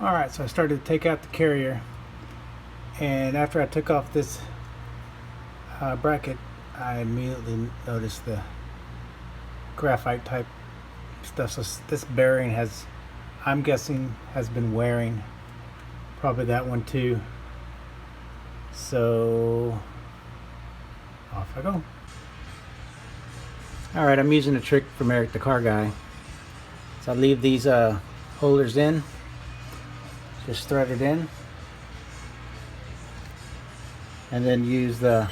Alright, so I started to take out the carrier, and after I took off this bracket, I immediately noticed the graphite type stuff. So this bearing has, I'm guessing, has been wearing. Probably that one too. So off I go. Alright, I'm using a trick from Eric the car guy. So I leave these holders in. Just thread it in, and then use the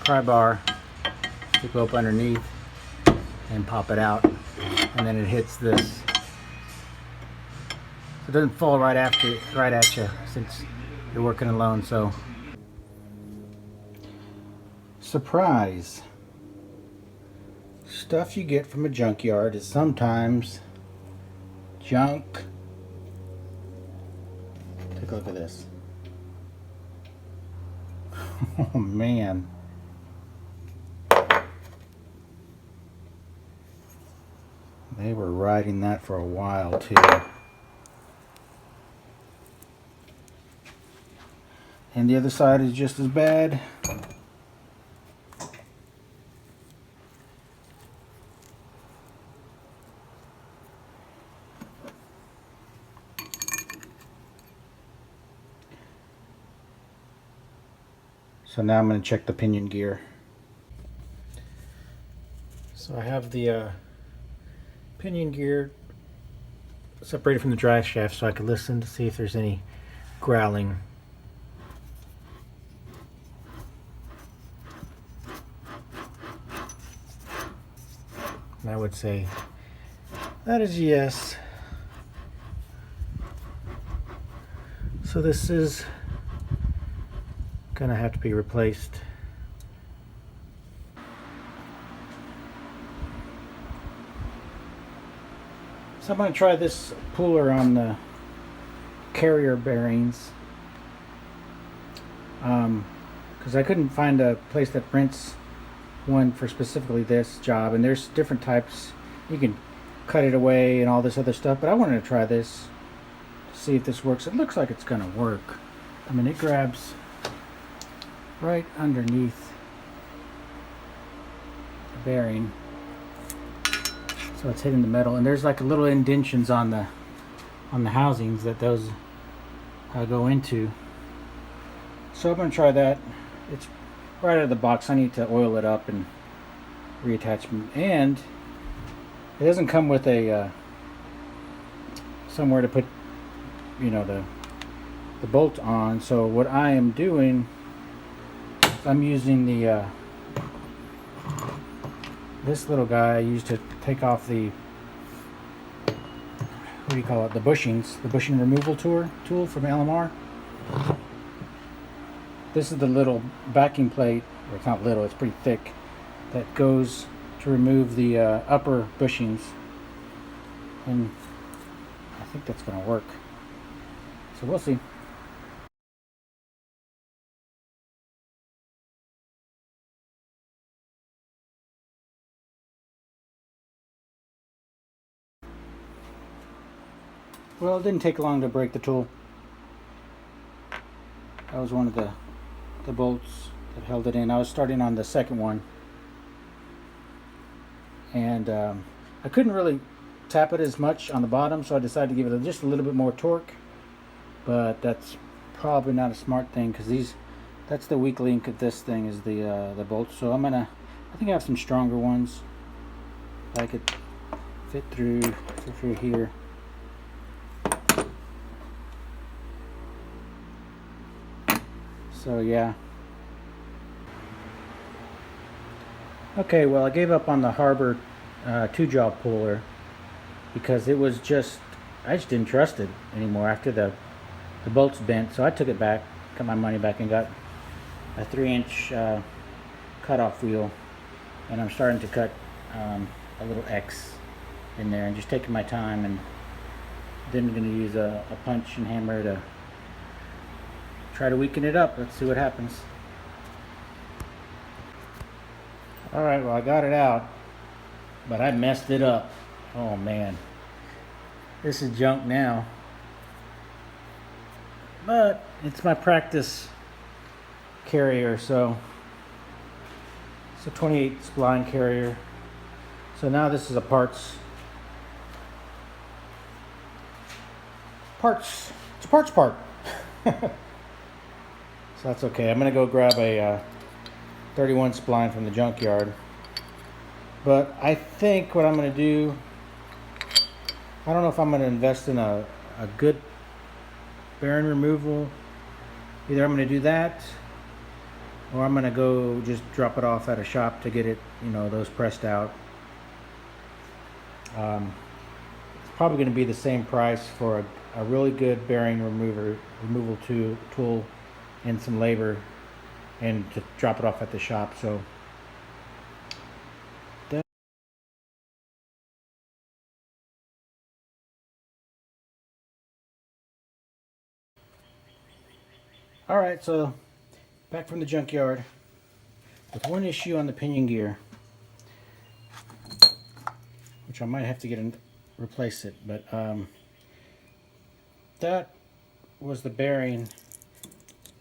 pry bar to go up underneath and pop it out, and then it hits this. So it doesn't fall right at you since you're working alone. So surprise! Stuff you get from a junkyard is sometimes junk. Take a look at this. Oh man. They were riding that for a while too. And the other side is just as bad. So now I'm going to check the pinion gear. So I have the pinion gear separated from the drive shaft so I can listen to see if there's any growling. And I would say that is yes. So this is gonna have to be replaced. So I'm gonna try this puller on the carrier bearings, because I couldn't find a place that prints one for specifically this job, and there's different types. You can cut it away and all this other stuff, but I wanted to try this to see if this works. It looks like it's gonna work. I mean, it grabs right underneath the bearing, so it's hitting the metal, and there's like a little indentions on the housings that those go into. So I'm going to try that. It's right out of the box. I need to oil it up and reattach them, and it doesn't come with a somewhere to put, you know, the bolt on. So what I am doing, I'm using the this little guy I used to take off the, what do you call it, the bushings, the bushing removal tool from LMR. This is the little backing plate, or it's not little, it's pretty thick, that goes to remove the upper bushings, and I think that's going to work. So we'll see. Well, it didn't take long to break the tool. That was one of the bolts that held it in. I was starting on the second one, and I couldn't really tap it as much on the bottom, so I decided to give it just a little bit more torque. But that's probably not a smart thing, because that's the weak link of this thing, is the bolts. So I think I have some stronger ones that I could fit through here. So yeah. Okay, well, I gave up on the Harbor 2-jaw puller because it was just, I just didn't trust it anymore after the bolts bent. So I took it back, got my money back, and got a 3-inch cutoff wheel, and I'm starting to cut a little X in there and just taking my time, and then I'm going to use a punch and hammer to try to weaken it up. Let's see what happens. Alright, well, I got it out, but I messed it up. Oh man, this is junk now. but it's my practice carrier, so it's a 28 spline carrier. So now this is a parts. It's a parts part. So that's okay. I'm gonna go grab a 31 spline from the junkyard. But I think what I'm gonna do, I don't know if I'm gonna invest in a good bearing removal. Either I'm gonna do that, or I'm gonna go just drop it off at a shop to get it, those pressed out. It's probably gonna be the same price for a really good bearing removal tool and some labor, and to drop it off at the shop. So all right, so back from the junkyard with one issue on the pinion gear, which I might have to replace it, but that was the bearing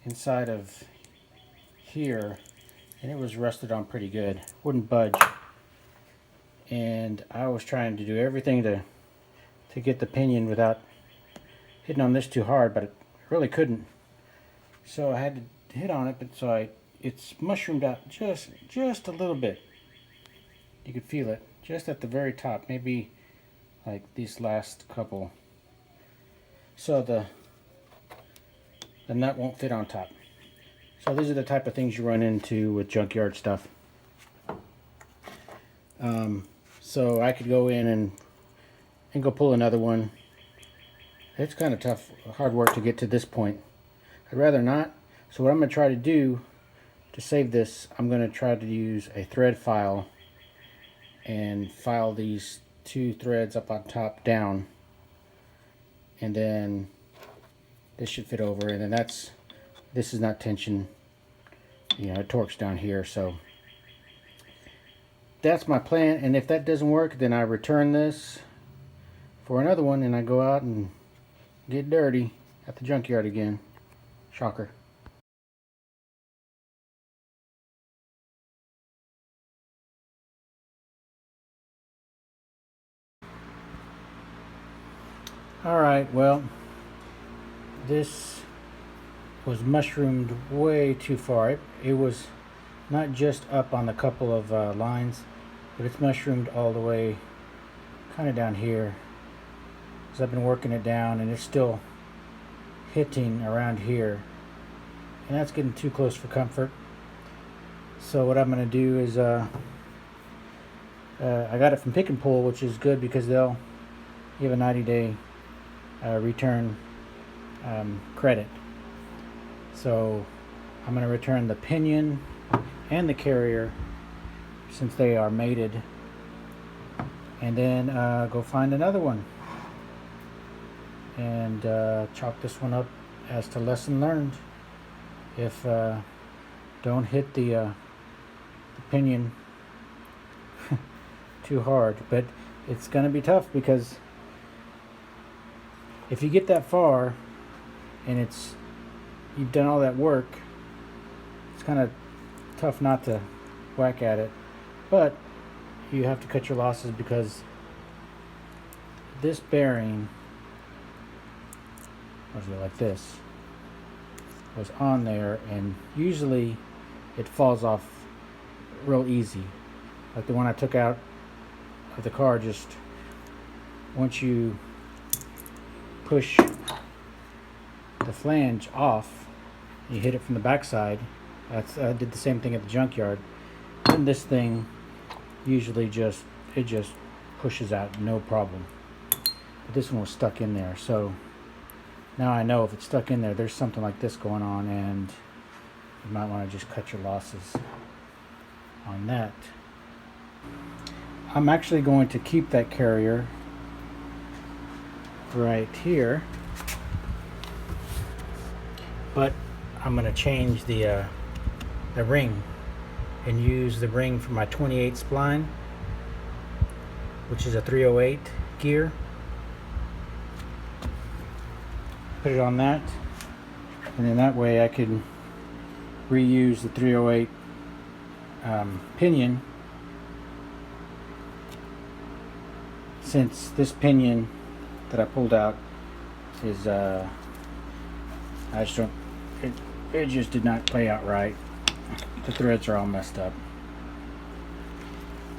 inside of here, and it was rusted on pretty good, wouldn't budge, and I was trying to do everything to get the pinion without hitting on this too hard, but it really couldn't. So I had to hit on it, but it's mushroomed out just a little bit. You could feel it just at the very top, maybe like these last couple. So the nut won't fit on top. So these are the type of things you run into with junkyard stuff. So I could go in and go pull another one. It's kind of tough, hard work to get to this point. I'd rather not. So what I'm going to try to do to save this, I'm going to try to use a thread file and file these two threads up on top down, and then this should fit over, and then this is not tension, it torques down here. So that's my plan, and if that doesn't work, then I return this for another one, and I go out and get dirty at the junkyard again. Shocker. Alright, well, this was mushroomed way too far. It was not just up on the couple of lines, but it's mushroomed all the way kind of down here. So I've been working it down, and it's still hitting around here, and that's getting too close for comfort. So what I'm going to do is I got it from Pick and Pull, which is good because they'll give a 90-day return credit. So I'm going to return the pinion and the carrier since they are mated, and then go find another one and chalk this one up as to lesson learned. If don't hit the pinion too hard, but it's going to be tough because if you get that far and you've done all that work, it's kind of tough not to whack at it. But you have to cut your losses because this bearing, let's go like this, was on there, and usually it falls off real easy. Like the one I took out of the car, just once you push the flange off, you hit it from the backside. I did the same thing at the junkyard. And this thing usually just pushes out no problem. But this one was stuck in there, so now I know if it's stuck in there, there's something like this going on, and you might want to just cut your losses on that. I'm actually going to keep that carrier right here, but I'm going to change the ring and use the ring for my 28 spline, which is a 308 gear. Put it on that, and then that way I could reuse the 308 pinion, since this pinion that I pulled out is I just don't, it just did not play out right. The threads are all messed up,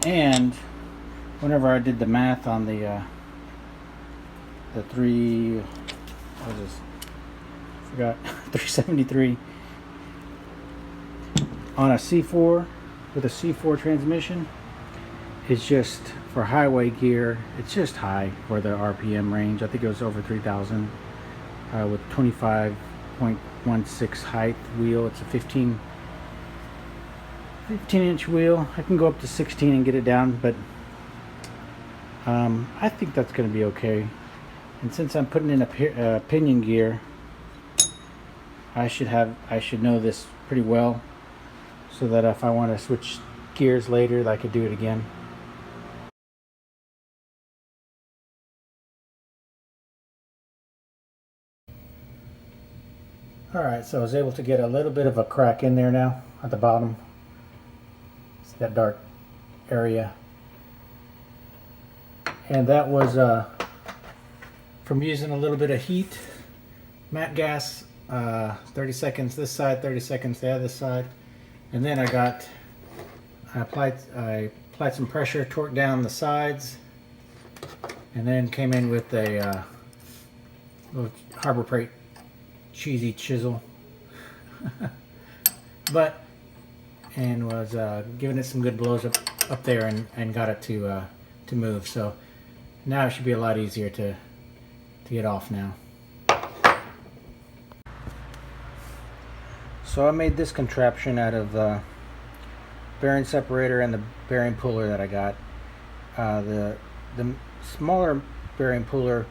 and whenever I did the math on the 373 on a C4 with a C4 transmission, it's just for highway gear, it's just high for the RPM range. I think it was over 3,000 with 25.16 height wheel. It's a 15 inch wheel. I can go up to 16 and get it down, but I think that's going to be okay. And since I'm putting in a pinion gear, I should know this pretty well, so that if I want to switch gears later, I could do it again. Alright, so I was able to get a little bit of a crack in there now at the bottom. See that dark area? And that was from using a little bit of heat, matte gas, 30 seconds this side, 30 seconds the other side. And then I applied some pressure, torqued down the sides, and then came in with a little Harbor Freight cheesy chisel, and was giving it some good blows up there, and got it to move. So now it should be a lot easier to get off now. So I made this contraption out of bearing separator and the bearing puller that I got. The smaller bearing puller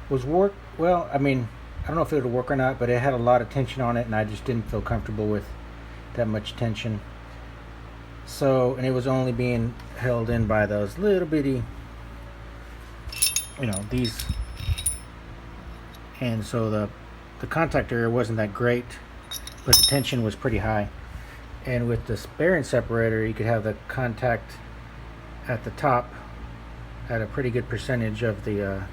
was well. I mean, I don't know if it would work or not, but it had a lot of tension on it, and I just didn't feel comfortable with that much tension. So, and it was only being held in by those little bitty, these. And so the contact area wasn't that great, but the tension was pretty high. And with this bearing separator, you could have the contact at the top at a pretty good percentage of the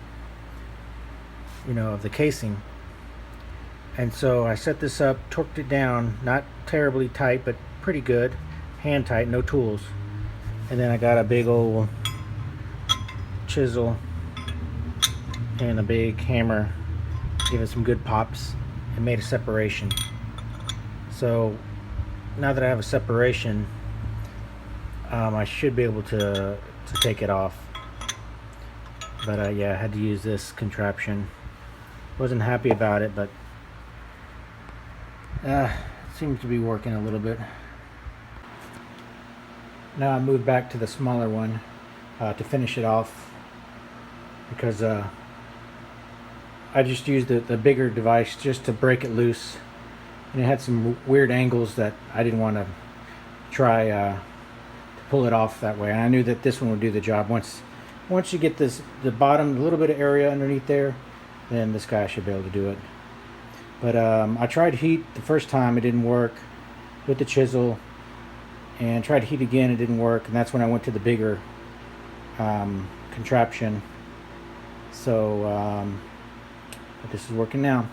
of the casing. And so I set this up, torqued it down, not terribly tight, but pretty good, hand tight, no tools. And then I got a big old chisel and a big hammer, gave it some good pops, and made a separation. So now that I have a separation, I should be able to take it off. But yeah, I had to use this contraption. Wasn't happy about it, but it seems to be working a little bit. Now I moved back to the smaller one to finish it off, because I just used the bigger device just to break it loose, and it had some weird angles that I didn't want to try to pull it off that way. And I knew that this one would do the job. Once you get the bottom, a little bit of area underneath there, then this guy should be able to do it. But I tried heat the first time, it didn't work with the chisel, and tried heat again, it didn't work, and that's when I went to the bigger contraption. So but this is working now.